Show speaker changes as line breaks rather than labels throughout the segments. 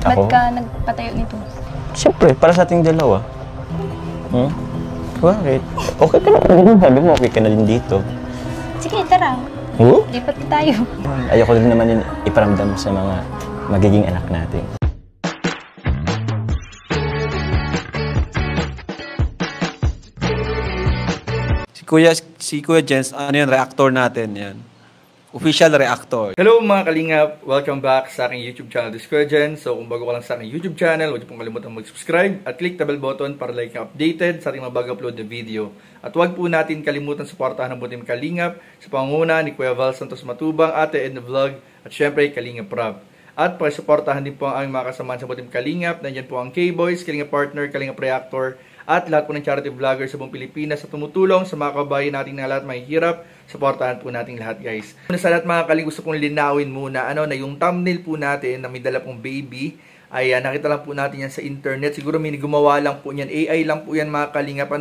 Ba't
Ako?
ka nagpatayo nito?
Siyempre, para sa ating dalawa. Bakit? Okay ka na din. Sabi mo, okay ka na din dito.
Sige, tara. Lipat na tayo.
Ayoko din naman yun iparamdam sa mga magiging anak natin.
Si Kuya Jens, ano yan, reactor natin yan. Official reactor.
Hello mga kalingap! Welcome back sa aking YouTube channel, This Kuya Jens. So kung bago ka lang sa aking YouTube channel, huwag niyo pong kalimutan mag-subscribe at click the bell button para like yung updated sa ating mga bago-upload na video. At huwag po natin kalimutan suportahan ng buting kalingap sa pangunguna ni Kuya Val Santos Matubang, Ate Edna Vlog, at syempre Kalingap Rob. At pakisuportahan din po ang aming mga kasamaan sa buting kalingap. Nandiyan po ang K-Boys, Kalingap Partner, Kalingap Reactor, at lahat po ng charity vloggers sa buong Pilipinas sa tumutulong sa mga kababayan natin na lahat may hirap. Suportahan po natin lahat, guys. Una sa lahat mga kaling, gusto kong linawin muna na yung thumbnail po natin na may dala pong baby ay nakita lang po natin yan sa internet. Siguro may gumawa lang po niyan. AI lang po yan mga kalingap.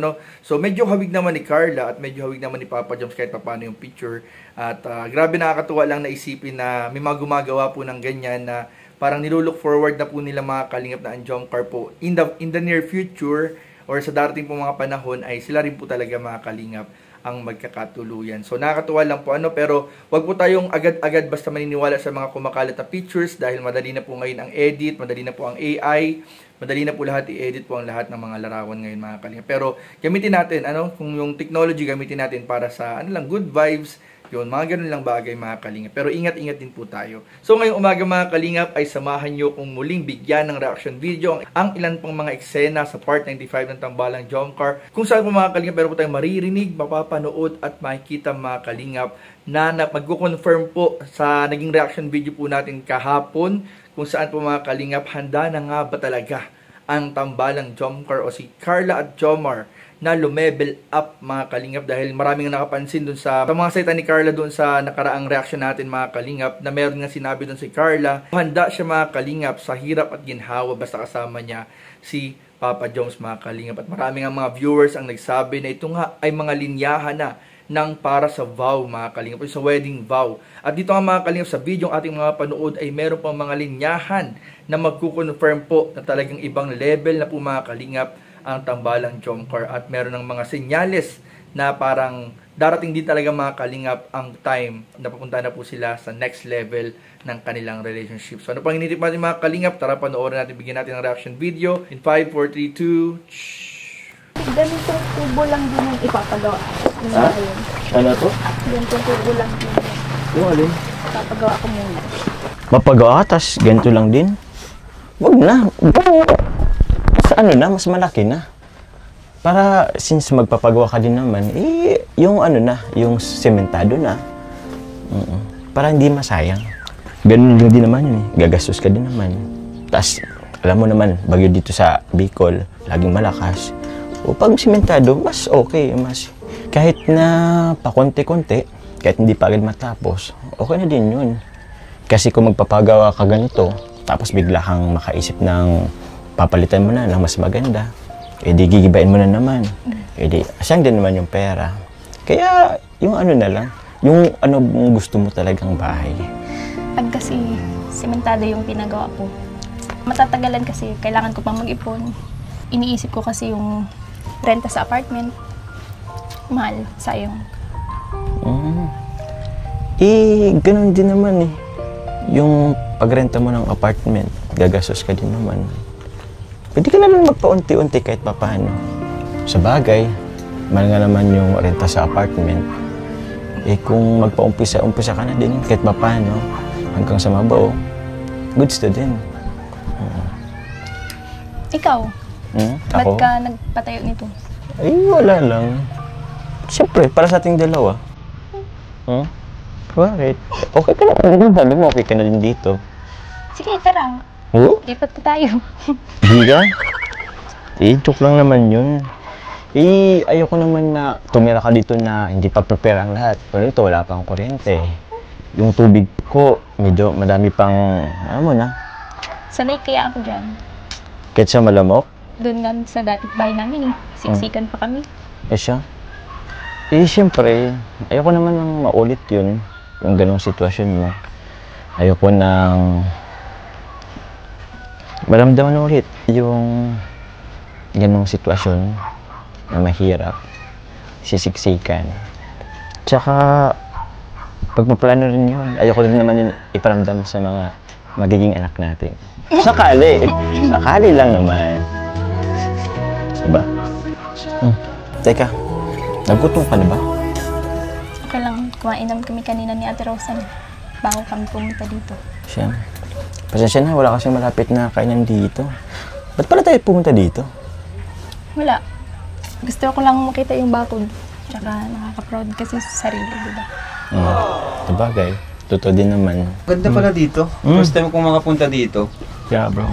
So medyo hawig naman ni Carla at medyo hawig naman ni Papa Joms kahit paano yung picture. At grabe nakakatuwa lang na isipin na may mga gumagawa po ng ganyan na parang nilulook forward na po nila mga kalingap na ang Jomcar po in the near future or sa darating po mga panahon ay sila rin po talaga mga kalingap ang magkakatuluyan. So nakakatuwa lang po pero wag po tayong agad-agad basta maniniwala sa mga kumakalat na pictures dahil madali na po ngayon ang edit, madali na po ang AI, madali na po lahat i-edit po ang lahat ng mga larawan ngayon mga kalingap. Pero gamitin natin kung yung technology gamitin natin para sa good vibes. Yun, mga ganun lang bagay mga kalingap. Pero ingat-ingat din po tayo. So ngayong umaga mga kalingap ay samahan nyo kung muling bigyan ng reaction video ang ilan pang mga eksena sa part 95 ng Tambalang Jomcar. Kung saan po mga kalingap meron po tayong maririnig, mapapanood at makikita mga kalingap na magko-confirm po sa naging reaction video po natin kahapon kung saan po mga kalingap handa na nga ba talaga ang Tambalang Jomcar o si Carla at Jomar na lumevel up mga kalingap dahil maraming nakapansin dun sa mga salita ni Carla dun sa nakaraang reaction natin mga kalingap na meron nga sinabi dun si Carla handa siya mga kalingap sa hirap at ginhawa basta kasama niya si Papa Joms mga kalingap at maraming mga viewers ang nagsabi na ito nga ay mga linyahan na ng para sa vow mga kalingap, sa wedding vow. At dito nga mga kalingap sa video ating mga panood ay meron pang mga linyahan na magkukonfirm po na talagang ibang level na po mga kalingap ang Tambalang Jomcar at meron ng mga senyales na parang darating din talaga mga kalingap ang time na papunta na po sila sa next level ng kanilang relationship. So ano pang hinitip natin mga kalingap? Tara panoorin natin, bigyan natin ng reaction video in 5, 4, 3, 2
Ganitong tubo lang din yung ipapagawa.
Ano to?
Ganitong tubo lang din.
Yung alin?
Papagawa ko muna.
Mapagawa, tas ganito lang din? Wag na. Mas malaki na. Para since magpapagawa ka din naman, yung yung sementado na. Para hindi masayang. Ganun din naman yun gagastos ka din naman. Tas, alam mo naman, bagyo dito sa Bicol, laging malakas. O pag sementado, mas okay. Kahit na pakonti-konti, kahit hindi pa agad matapos, okay na din yun. Kasi kung magpapagawa ka ganito, tapos bigla kang makaisip ng papalitan mo na ng mas maganda, di gigibain mo na naman, di asang din naman yung pera. Kaya yung na lang, yung gusto mo talagang bahay.
Pag kasi sementado yung pinagawa ko, matatagalan kasi kailangan ko pang mag-ipon. Iniisip ko kasi yung renta sa apartment, mahal, sayang.
Ganun din naman yung pagrenta mo ng apartment, gagastos ka din naman. Pwede ka na lang magpaunti-unti kahit papaano. Sa bagay, mahal nga naman yung renta sa apartment. Kung magpa-umpisa ka na din kahit papaano, hanggang sa mabaw, goods to din.
Ikaw? Ba't
Ako?
ka nagpatayo nito?
Wala lang. Siyempre, para sa ating dalawa. Bakit? Okay ka na din. Sabi mo, okay ka na din dito.
Sige, tara. Lipat na tayo.
Hindi ka? Joke lang naman yun. Ayoko naman na tumira ka dito na hindi pa prepare ang lahat. Pero ito, wala pang kuryente. Yung tubig ko, medyo madami pang,
Sanay kaya ako dyan.
Kahit siya malamok?
Doon nga sa dating bahay namin siksikan pa kami.
Siya? Siyempre, ayoko naman nang maulit yun. Yung ganong sitwasyon mo. Ayoko nang maramdaman ulit yung ganong sitwasyon na mahirap, sisiksikan. Tsaka, pagpaplano rin yun, ayoko rin naman yun iparamdam sa mga magiging anak natin. Sakali lang naman. Diba? Teka, nagutom ka na ba?
Okay lang, kumain naman kami kanina ni Ate Rosa bago kami pumunta dito.
Siya. Pasensya na, wala kasing malapit na kainan dito. Ba't pala tayo pumunta dito?
Wala. Gusto ko lang makita yung bakod. Tsaka nakaka-proud kasi sa sarili, diba?
Sabagay. Totoo din naman.
Ganda pala dito. First time kong makapunta dito.
Yeah, bro.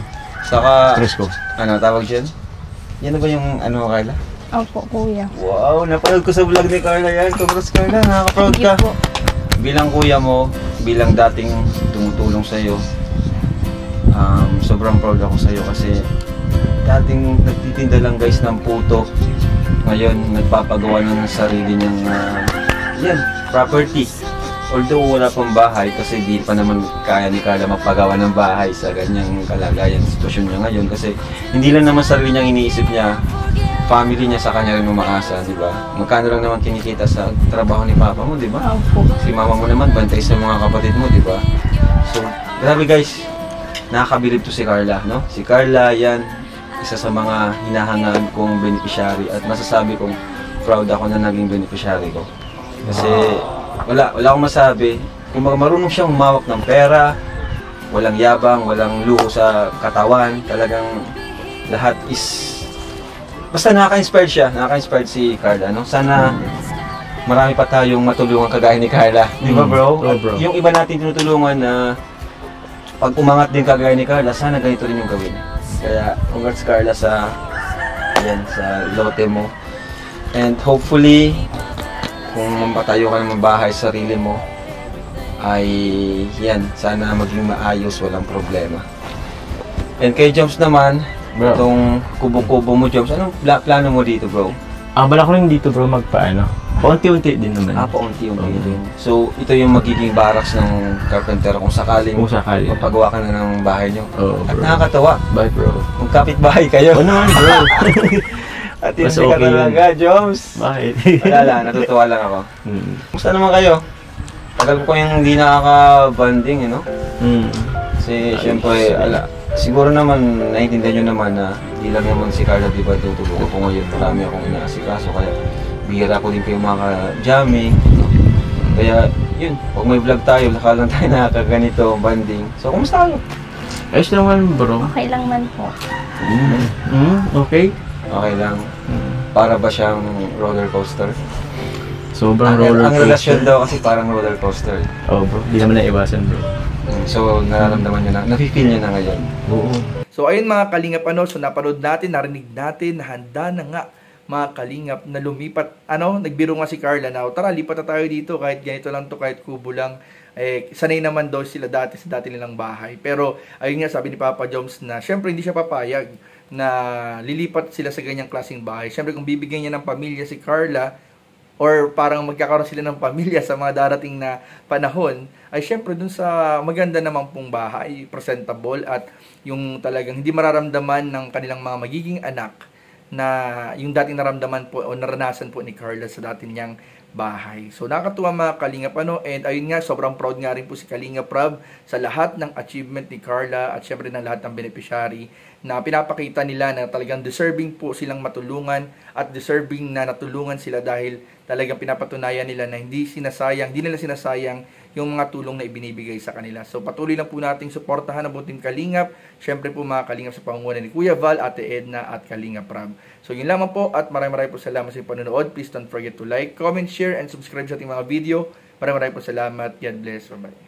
Saka,
Stress ko.
ano, tawag dyan? Yan na ba yung, ano, Carla?
Opo, kuya.
Wow, napanood ko sa vlog ni Carla yan. Congrats, Carla. Nakaka-proud
Thank you
ka.
po.
Bilang kuya mo, bilang dating tumutulong sa'yo, sobrang proud ako sa'yo kasi dating nagtitinda lang guys ng puto. Ngayon, nagpapagawa na ng sarili niyang property. Although wala pang bahay kasi di pa naman kaya ni Carla magpagawa ng bahay sa ganyang kalagayan, sitwasyon niya ngayon kasi hindi lang naman sarili niyang iniisip niya, family niya sa kanya rin umaasa, di ba? Magkano lang naman kinikita sa trabaho ni papa mo, di ba?
Opo.
Si mama mo naman, bantay sa mga kapatid mo, di ba? So, grabe guys, nakakabilib to si Carla, no? Si Carla, yan, isa sa mga hinahangaan kong beneficiary at masasabi kong proud ako na naging beneficiary ko. Kasi, wala akong masabi. Kung marunong siyang humawak ng pera, walang yabang, walang luho sa katawan, talagang lahat is basta nakaka-inspired siya, nakaka-inspired si Carla, no? Sana marami pa tayong matulungan kagaya ni Carla, di ba bro?
Oh, bro.
Yung iba natin tinutulungan na pag umangat din kagaya ni Carla, sana ganito rin yung gawin. Kaya congrats Carla sa lote mo. And hopefully, kung mapatayo ka ng bahay sa sarili mo, ay yan, sana maging maayos, walang problema. And kay Joms naman,
Bro.
itong kubo-kubo mo, Joms, anong plano mo dito, bro?
Bala ko rin dito, bro, magpaano. Paunti-unti din naman.
Paunti-unti din. So, ito yung magiging barracks ng carpenter kung sakaling
Kung sakali.
mapagawa ka na ng bahay nyo.
Oo,
At
bro.
nakakatawa,
Bye, bro.
magkapit-bahay kayo.
Oo naman, bro.
At
Mas
hindi ka
okay yun.
talaga, Joms.
Bakit?
Wala lang, natutuwa lang ako. Kumusta naman kayo? Tagal ko yung hindi nakaka-banding, you know? Kasi, syempre, siguro naman, naiintindihan nyo naman na hindi lang naman si Carla, di ba, tutulungan ko ngayon. Marami akong inaasikaso, kaya bihira ko din kayo maka-jamming. No? Kaya, yun, pag may vlog tayo, laka lang tayo nakakaganito, banding. So, kumusta kayo?
Ayos naman, bro.
Okay lang man po.
Okay.
Okay lang. Para ba siyang roller coaster?
Sobrang
Ang
roller coaster.
relasyon daw kasi parang roller coaster.
Oh, bro. Di naman naiwasan, bro.
So, nararamdaman nyo na, nafe-feel nyo na ngayon.
Oo.
So ayun mga kalingap, so napanood natin, narinig natin, na handa na nga mga kalingap na lumipat, nagbiro nga si Carla na, tara lipat na tayo dito, kahit ganito lang to, kahit kubo lang, sanay naman daw sila dati sa dati nilang bahay. Pero ayun nga, sabi ni Papa Joms na syempre hindi siya papayag na lilipat sila sa ganyang klaseng bahay. Syempre kung bibigyan niya ng pamilya si Carla, or parang magkakaroon sila ng pamilya sa mga darating na panahon, ay syempre dun sa maganda namang pong bahay, presentable, at yung talagang hindi mararamdaman ng kanilang mga magiging anak na yung dating naramdaman po o naranasan po ni Carla sa dating niyang bahay. So nakakatuwa mga Kalingap, and ayun nga, sobrang proud nga rin po si Kalingap Rob sa lahat ng achievement ni Carla at syempre ng lahat ng beneficiary na pinapakita nila na talagang deserving po silang matulungan at deserving na natulungan sila dahil talagang pinapatunayan nila na hindi nila sinasayang yung mga tulong na ibinibigay sa kanila. So patuloy lang po nating suportahan ang buong Team Kalingap. Syempre po mga Kalingap sa pangunguna ni Kuya Val, Ate Edna at Kalingap Rob. So yun lamang po at maraming po salamat sa panonood. Please don't forget to like, comment, share, and subscribe sa ating mga video. Maraming po salamat. God bless. Bye-bye.